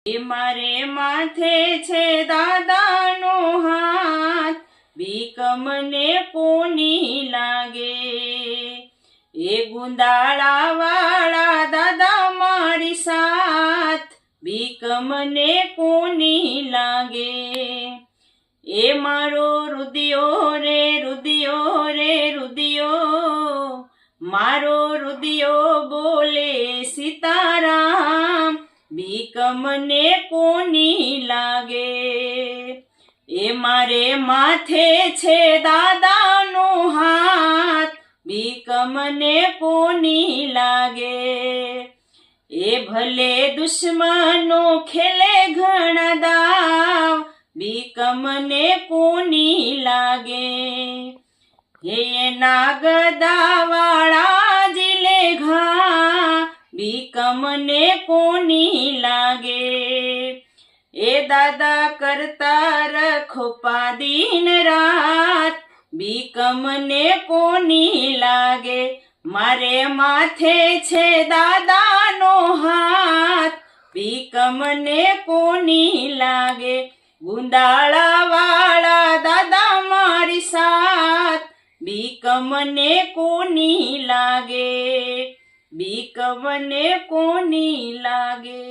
એ મારે માથે છે દાદાનો હાથ, બીક મને કોની લાગે? એ ગુંદાળા વાળા દાદા મારી સાથ, બીક મને કોની લાગે? એ મારો રુદિયો રે રુદિયો રે રુદિયો, મારો રુદિયો બોલે સીતારામ, બીક મને કોની લાગે? એ મારે માથે છે દાદાનો હાથ, બીક મને કોની લાગે? એ ભલે દુશ્મનો ખેલે ઘણા દાવ, બીક મને કોની લાગે? હે એના ગદાવાળા જીલે ઘા, બીક મને કોની લાગે? એ દાદા કરતા રખો પાદીન રાત, બીક મને કોની લાગે? મારે માથે છે દાદાનો હાથ, બીક મને કોની લાગે? ગુંદાળા વાળા દાદા મારી સાથ, બીક મને કોની લાગે? બીક મને કોની લાગે?